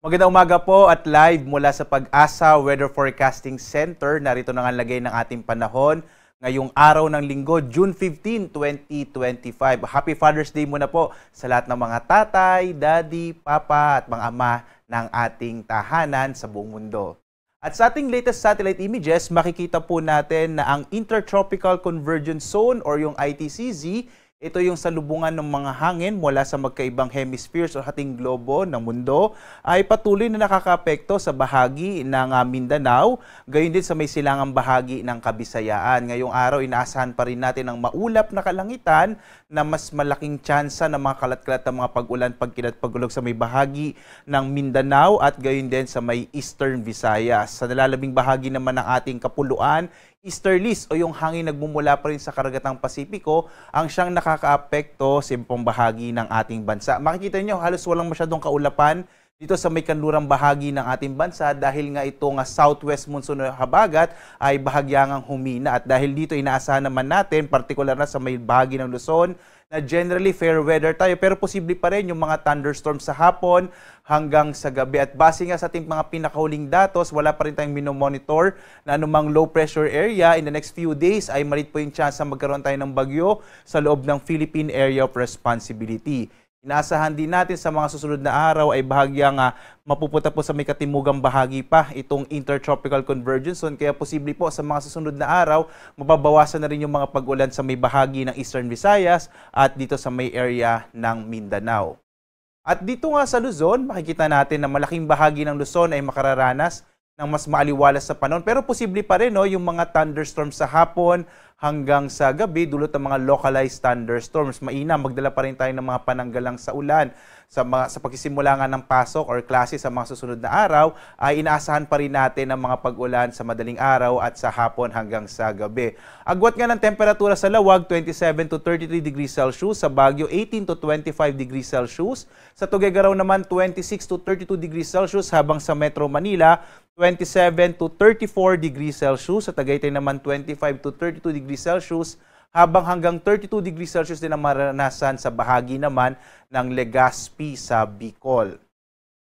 Magandang umaga po at live mula sa Pag-asa Weather Forecasting Center. Narito na nga lagay ng ating panahon ngayong araw ng linggo, June 15, 2025. Happy Father's Day muna po sa lahat ng mga tatay, daddy, papa at mga ama ng ating tahanan sa buong mundo. At sa ating latest satellite images, makikita po natin na ang Intertropical Convergence Zone or yung ITCZ, ito yung salubungan ng mga hangin mula sa magkaibang hemispheres o hating globo ng mundo ay patuloy na nakakaapekto sa bahagi ng Mindanao, gayon din sa may silangang bahagi ng Kabisayaan. Ngayong araw, inaasahan pa rin natin ang maulap na kalangitan na mas malaking tsansa ng mga kalat-kalat na mga pag-ulan, pagkilat, pagulog sa may bahagi ng Mindanao at gayon din sa may Eastern Visayas. Sa nalalabing bahagi naman ng ating kapuluan, easterlies o yung hangin nagmumula pa rin sa karagatang Pasipiko ang siyang nakakaapekto sa ibang bahagi ng ating bansa. Makikita niyo halos walang masyadong kaulapan dito sa may kanlurang bahagi ng ating bansa dahil nga itong southwest monsoon na habagat ay bahagyangang humina at dahil dito inaasahan naman natin partikular na sa may bahagi ng Luzon na generally fair weather tayo pero posible pa rin yung mga thunderstorms sa hapon hanggang sa gabi. At base nga sa ating mga pinakahuling datos, wala pa rin tayong minomonitor na anumang low pressure area. In the next few days ay malit po yung chance na magkaroon tayo ng bagyo sa loob ng Philippine Area of Responsibility. Inaasahan din natin sa mga susunod na araw ay bahagyang mapupunta po sa may katimugang bahagi pa itong Intertropical Convergence Zone. Kaya posible po sa mga susunod na araw, mababawasan na rin yung mga pag-ulan sa may bahagi ng Eastern Visayas at dito sa may area ng Mindanao. At dito nga sa Luzon, makikita natin na malaking bahagi ng Luzon ay makararanas ng mas maaliwalas sa panahon. Pero posible pa rin yung mga thunderstorms sa hapon hanggang sa gabi dulot ng mga localized thunderstorms. Mainam, magdala pa rin tayo ng mga pananggalang sa ulan. Sa pagsisimula nga ng pasok or klase sa mga susunod na araw, ay inaasahan pa rin natin ang mga pag-ulan sa madaling araw at sa hapon hanggang sa gabi. Agwat nga ng temperatura sa Lawag, 27 to 33 degrees Celsius. Sa Baguio, 18 to 25 degrees Celsius. Sa Tuguegarao naman, 26 to 32 degrees Celsius. Habang sa Metro Manila, 27 to 34 degrees Celsius. Sa Tagaytay naman, 25 to 32 degrees Celsius. Habang hanggang 32 degrees Celsius din ang maranasan sa bahagi naman ng Legazpi sa Bicol.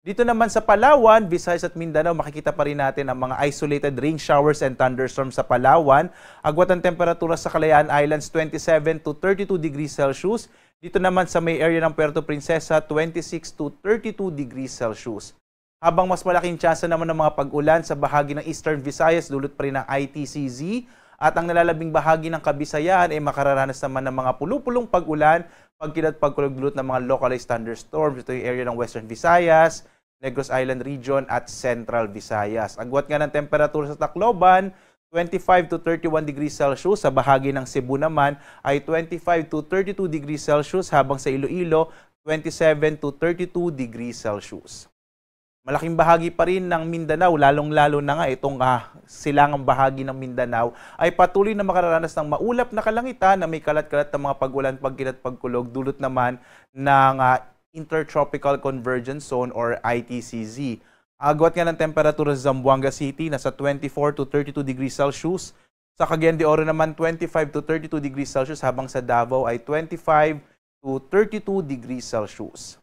Dito naman sa Palawan, Visayas at Mindanao, makikita pa rin natin ang mga isolated rain showers and thunderstorms sa Palawan. Agwat ang temperatura sa Kalayaan Islands, 27 to 32 degrees Celsius. Dito naman sa may area ng Puerto Princesa, 26 to 32 degrees Celsius. Habang mas malaking tsansa naman ng mga pag-ulan sa bahagi ng Eastern Visayas, dulot pa rin ng ITCZ. At ang nalalabing bahagi ng Kabisayaan ay makararanas naman ng mga pulupulong pag-ulan, pagkilat, pagkulog-dulot ng mga localized thunderstorms. Ito yung area ng Western Visayas, Negros Island Region at Central Visayas. Agwat nga ng temperatura sa Tacloban, 25 to 31 degrees Celsius. Sa bahagi ng Cebu naman ay 25 to 32 degrees Celsius. Habang sa Iloilo, 27 to 32 degrees Celsius. Malaking bahagi pa rin ng Mindanao, lalong-lalo na nga itong silangang bahagi ng Mindanao, ay patuloy na makararanas ng maulap na kalangitan na may kalat-kalat na mga pag-ulan, pagkilat, pagkulog, dulot naman ng Intertropical Convergence Zone or ITCZ. Agwat nga ng temperatura sa Zamboanga City, nasa 24 to 32 degrees Celsius. Sa Cagayan de Oro naman, 25 to 32 degrees Celsius, habang sa Davao ay 25 to 32 degrees Celsius.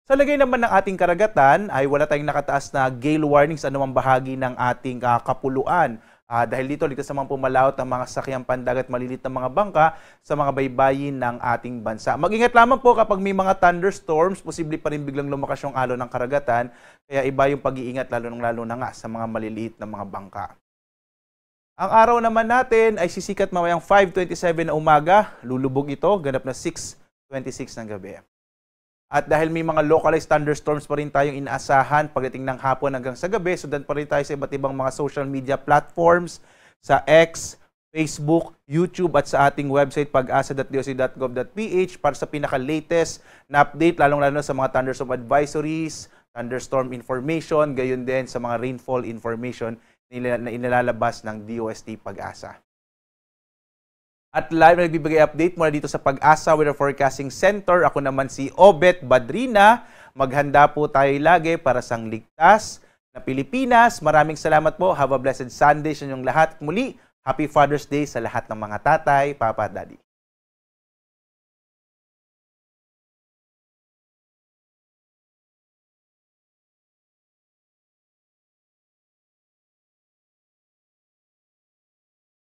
Sa lagay naman ng ating karagatan ay wala tayong nakataas na gale warnings sa anumang bahagi ng ating kapuluan. Dahil dito, ligtas naman pumalaot ang mga sakyang pandagat malilit na mga bangka sa mga baybayin ng ating bansa. Mag-ingat lamang po kapag may mga thunderstorms, posible pa rin biglang lumakas yung alon ng karagatan. Kaya iba yung pag-iingat lalo na nga sa mga maliliit na mga bangka. Ang araw naman natin ay sisikat mamayang 5:27 na umaga. Lulubog ito, ganap na 6:26 ng gabi. At dahil may mga localized thunderstorms pa rin tayong inaasahan pagdating ng hapon hanggang sa gabi, sundan pa rin tayo sa iba't ibang mga social media platforms, sa X, Facebook, YouTube at sa ating website pag-asa.doc.gov.ph para sa pinaka-latest na update, lalong-lalo sa mga thunderstorm advisories, thunderstorm information, gayon din sa mga rainfall information na inilalabas ng DOST Pag-asa. At live na nagbibigay update mula dito sa Pag-asa Weather Forecasting Center. Ako naman si Obet Badrina. Maghanda po tayo lagi para sa ligtas na Pilipinas. Maraming salamat po. Have a blessed Sunday sa inyong lahat. Muli, Happy Father's Day sa lahat ng mga tatay, papa at daddy.